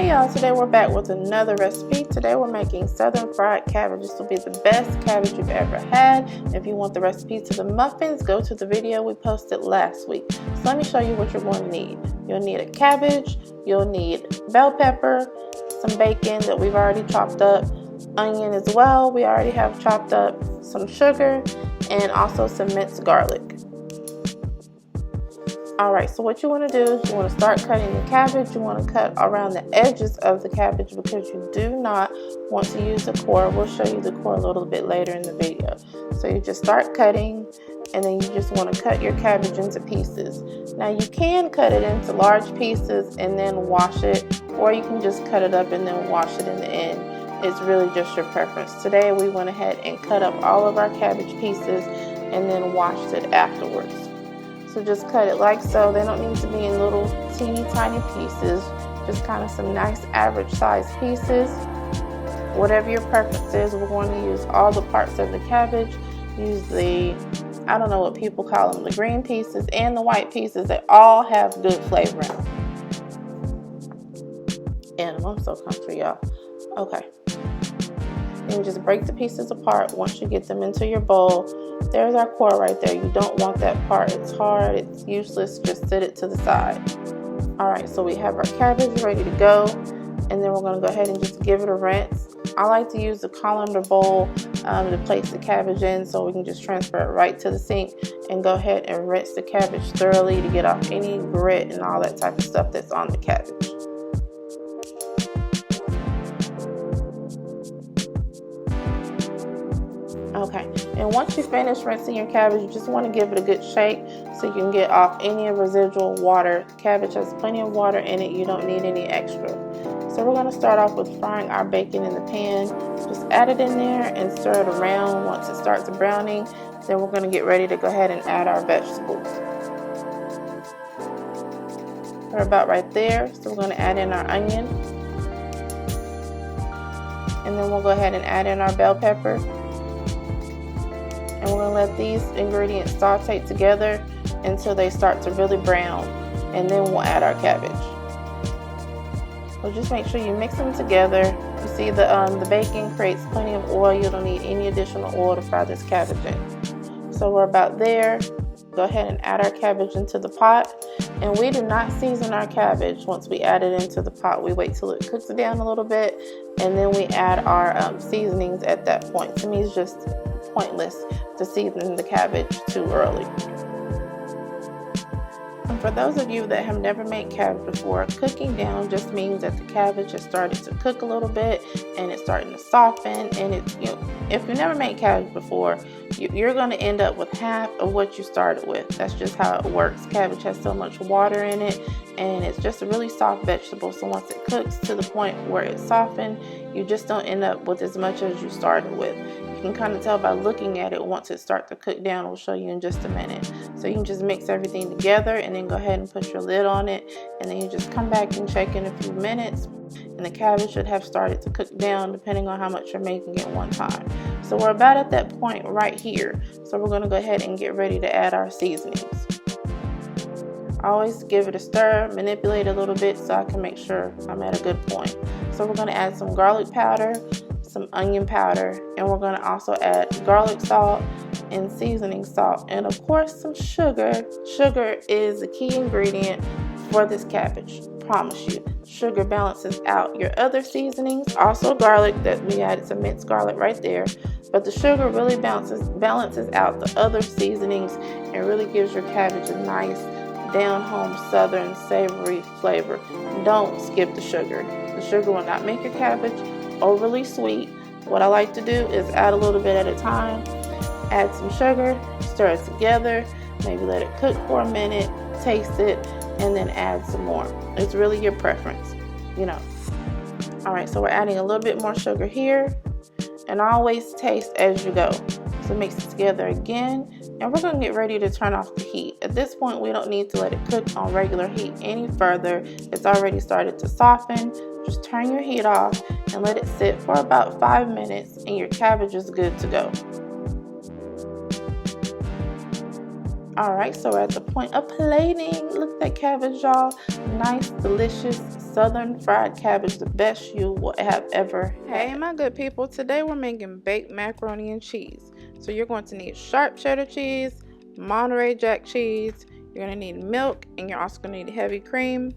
Hey y'all, today we're back with another recipe. Today we're making Southern Fried Cabbage. This will be the best cabbage you've ever had. If you want the recipe to the muffins, go to the video we posted last week. So let me show you what you're going to need. You'll need a cabbage, you'll need bell pepper, some bacon that we've already chopped up, onion as well, we already have chopped up, some sugar, and also some minced garlic. Alright, so what you want to do is you want to start cutting the cabbage. You want to cut around the edges of the cabbage because you do not want to use the core. We'll show you the core a little bit later in the video. So you just start cutting, and then you just want to cut your cabbage into pieces. Now you can cut it into large pieces and then wash it, or you can just cut it up and then wash it in the end. It's really just your preference. Today we went ahead and cut up all of our cabbage pieces and then washed it afterwards. So just cut it like so. They don't need to be in little teeny tiny pieces, just kind of some nice average size pieces. Whatever your preference is, we're going to use all the parts of the cabbage. Use the, I don't know what people call them, the green pieces and the white pieces. They all have good flavor in them. And I'm so comfy, y'all. Okay. And just break the pieces apart once you get them into your bowl. There's our core right there. You don't want that part. It's hard, it's useless. Just set it to the side. Alright, so we have our cabbage ready to go. And then we're going to go ahead and just give it a rinse. I like to use the colander bowl to place the cabbage in, so we can just transfer it right to the sink and go ahead and rinse the cabbage thoroughly to get off any grit and all that type of stuff that's on the cabbage. Okay, and once you finish rinsing your cabbage, you just want to give it a good shake so you can get off any residual water. The cabbage has plenty of water in it. You don't need any extra. So we're going to start off with frying our bacon in the pan. Just add it in there and stir it around. Once it starts browning, then we're going to get ready to go ahead and add our vegetables. We're about right there, so we're going to add in our onion. And then we'll go ahead and add in our bell pepper. And we're going to let these ingredients saute together until they start to really brown. And then we'll add our cabbage. So just make sure you mix them together. You see the bacon creates plenty of oil. You don't need any additional oil to fry this cabbage in. So we're about there. Go ahead and add our cabbage into the pot. And we do not season our cabbage once we add it into the pot. We wait till it cooks down a little bit, and then we add our seasonings at that point. To me, it's just pointless to season the cabbage too early. And for those of you that have never made cabbage before, cooking down just means that the cabbage has started to cook a little bit and it's starting to soften. And if you never made cabbage before, you're going to end up with half of what you started with. That's just how it works. Cabbage has so much water in it, and it's just a really soft vegetable. So once it cooks to the point where it's softened, you just don't end up with as much as you started with. You can kind of tell by looking at it once it starts to cook down. We'll show you in just a minute. So you can just mix everything together and then go ahead and put your lid on it, and then you just come back and check in a few minutes, and the cabbage should have started to cook down depending on how much you're making at one time. So we're about at that point right here. So we're going to go ahead and get ready to add our seasonings. Always give it a stir, manipulate a little bit so I can make sure I'm at a good point. So we're going to add some garlic powder, some onion powder, and we're going to also add garlic salt and seasoning salt, and of course some sugar. Sugar is the key ingredient for this cabbage. Promise you, sugar balances out your other seasonings. Also garlic, that we added some minced garlic right there, but the sugar really balances out the other seasonings and really gives your cabbage a nice down-home southern savory flavor. Don't skip the sugar. The sugar will not make your cabbage overly sweet. What I like to do is add a little bit at a time. Add some sugar, stir it together, maybe let it cook for a minute, taste it, and then add some more. It's really your preference, you know. Alright, so we're adding a little bit more sugar here, and always taste as you go. So mix it together again, and we're going to get ready to turn off the heat. At this point, we don't need to let it cook on regular heat any further. It's already started to soften. Just turn your heat off and let it sit for about 5 minutes, and your cabbage is good to go. Alright, so we're at the point of plating. Look at that cabbage, y'all. Nice, delicious, Southern Fried Cabbage, the best you will have ever had. Hey my good people, today we're making baked macaroni and cheese. So you're going to need sharp cheddar cheese, Monterey Jack cheese, you're going to need milk, and you're also going to need heavy cream,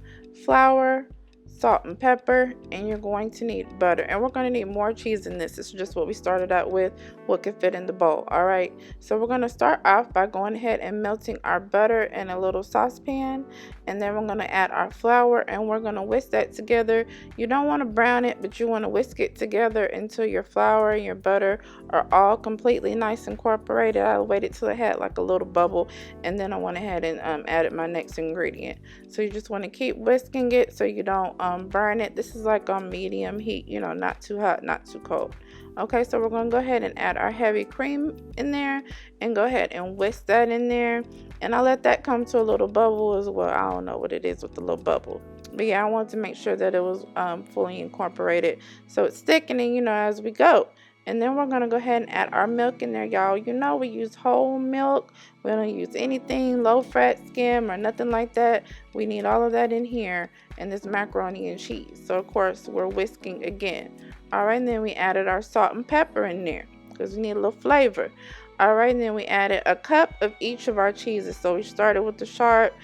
flour, salt and pepper, and you're going to need butter. And we're going to need more cheese in this. This is just what we started out with, what can fit in the bowl. All right, so we're going to start off by going ahead and melting our butter in a little saucepan, and then we're going to add our flour, and we're going to whisk that together. You don't want to brown it, but you want to whisk it together until your flour and your butter are all completely nice and incorporated. I waited till it had like a little bubble, and then I went ahead and added my next ingredient. So you just want to keep whisking it so you don't burn it. This is like on medium heat, you know, not too hot, not too cold. Okay, so we're going to go ahead and add our heavy cream in there and go ahead and whisk that in there, and I let that come to a little bubble as well. I don't know what it is with the little bubble, but yeah, I wanted to make sure that it was fully incorporated so it's thickening, you know, as we go. And then we're going to go ahead and add our milk in there, y'all. You know, we use whole milk. We don't use anything low fat skim or nothing like that. We need all of that in here in this macaroni and cheese. So of course we're whisking again. All right, and then we added our salt and pepper in there because we need a little flavor. All right, and then we added a cup of each of our cheeses. So we started with the sharp,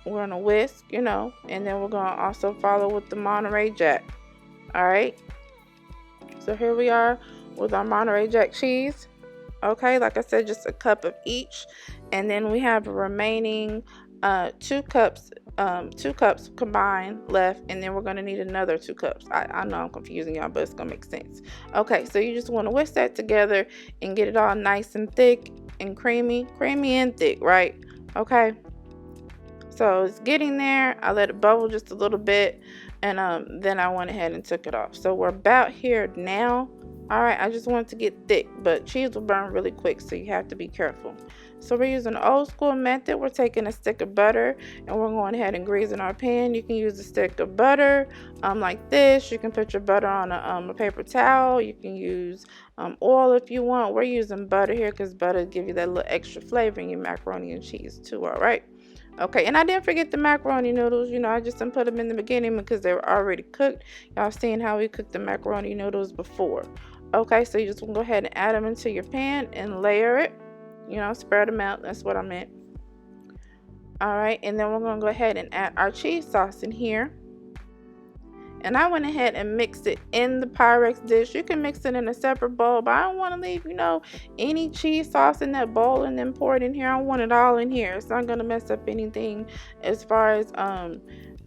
we're going to whisk, you know, and then we're going to also follow with the Monterey Jack. All right, so here we are with our Monterey Jack cheese. Okay, like I said, just a cup of each, and then we have a remaining 2 cups combined left, and then we're going to need another 2 cups. I know I'm confusing y'all, but it's going to make sense. Okay, so you just want to whisk that together and get it all nice and thick and creamy and thick, right? Okay, so it's getting there. I let it bubble just a little bit, and then I went ahead and took it off. So we're about here now. All right, I just want it to get thick, but cheese will burn really quick, so you have to be careful. So we're using an old school method. We're taking a stick of butter and we're going ahead and greasing our pan. You can use a stick of butter like this. You can put your butter on a paper towel. You can use oil if you want. We're using butter here because butter gives you that little extra flavor in your macaroni and cheese too. All right. Okay, and I didn't forget the macaroni noodles. You know, I just didn't put them in the beginning because they were already cooked. Y'all seen how we cooked the macaroni noodles before. Okay, so you just want to go ahead and add them into your pan and layer it. You know, spread them out. That's what I meant. All right, and then we're going to go ahead and add our cheese sauce in here. And I went ahead and mixed it in the Pyrex dish. You can mix it in a separate bowl, but I don't want to leave, you know, any cheese sauce in that bowl and then pour it in here. I want it all in here. It's not going to mess up anything as far as,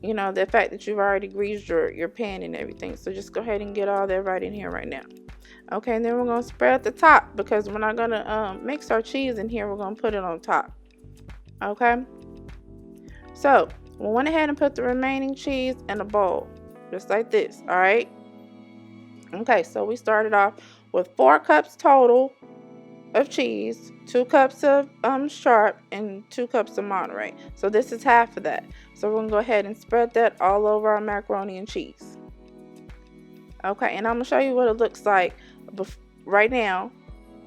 you know, the fact that you've already greased your pan and everything. So just go ahead and get all that right in here right now. Okay, and then we're going to spread the top because we're not going to mix our cheese in here. We're going to put it on top. Okay, so we went ahead and put the remaining cheese in a bowl, just like this. All right. Okay, so we started off with 4 cups total of cheese, 2 cups of sharp, and 2 cups of Monterey. So this is half of that. So we're going to go ahead and spread that all over our macaroni and cheese. Okay, and I'm going to show you what it looks like right now.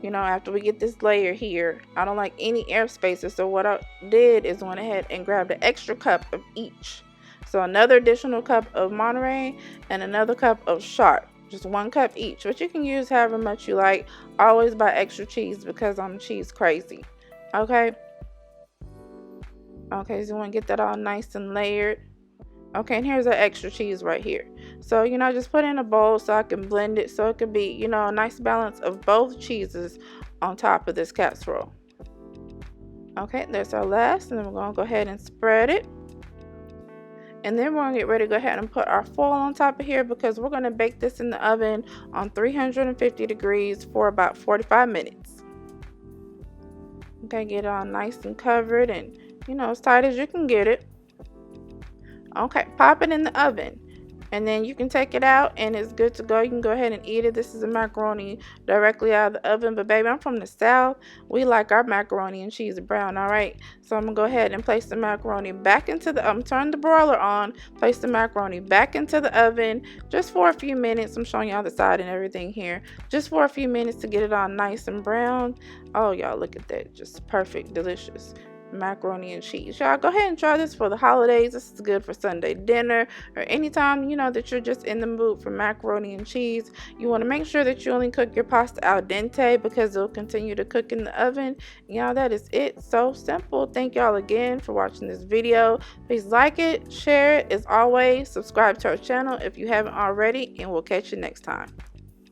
You know, after we get this layer here, I don't like any air spaces. So what I did is went ahead and grabbed an extra cup of each. So another additional cup of Monterey and another cup of sharp. Just 1 cup each, but you can use however much you like. Always buy extra cheese because I'm cheese crazy. Okay. Okay, so you want to get that all nice and layered. Okay, and here's our extra cheese right here. So, you know, just put it in a bowl so I can blend it so it could be, you know, a nice balance of both cheeses on top of this casserole. Okay, there's our last, and then we're going to go ahead and spread it. And then we're going to get ready to go ahead and put our foil on top of here because we're going to bake this in the oven on 350 degrees for about 45 minutes. Okay, get it all nice and covered and, you know, as tight as you can get it. Okay, pop it in the oven. And then you can take it out and it's good to go. You can go ahead and eat it. This is a macaroni directly out of the oven. But baby, I'm from the South. We like our macaroni and cheese brown, all right? So I'm going to go ahead and place the macaroni back into the turn the broiler on. Place the macaroni back into the oven just for a few minutes. I'm showing y'all the side and everything here. Just for a few minutes to get it all nice and brown. Oh, y'all, look at that. Just perfect, delicious. macaroni and cheese. Y'all go ahead and try this for the holidays. This is good for Sunday dinner or anytime that you're just in the mood for macaroni and cheese. You want to make sure that you only cook your pasta al dente because it'll continue to cook in the oven. Y'all, that is it. So simple. Thank y'all again for watching this video. Please like it, share it. As always, subscribe to our channel if you haven't already, and we'll catch you next time.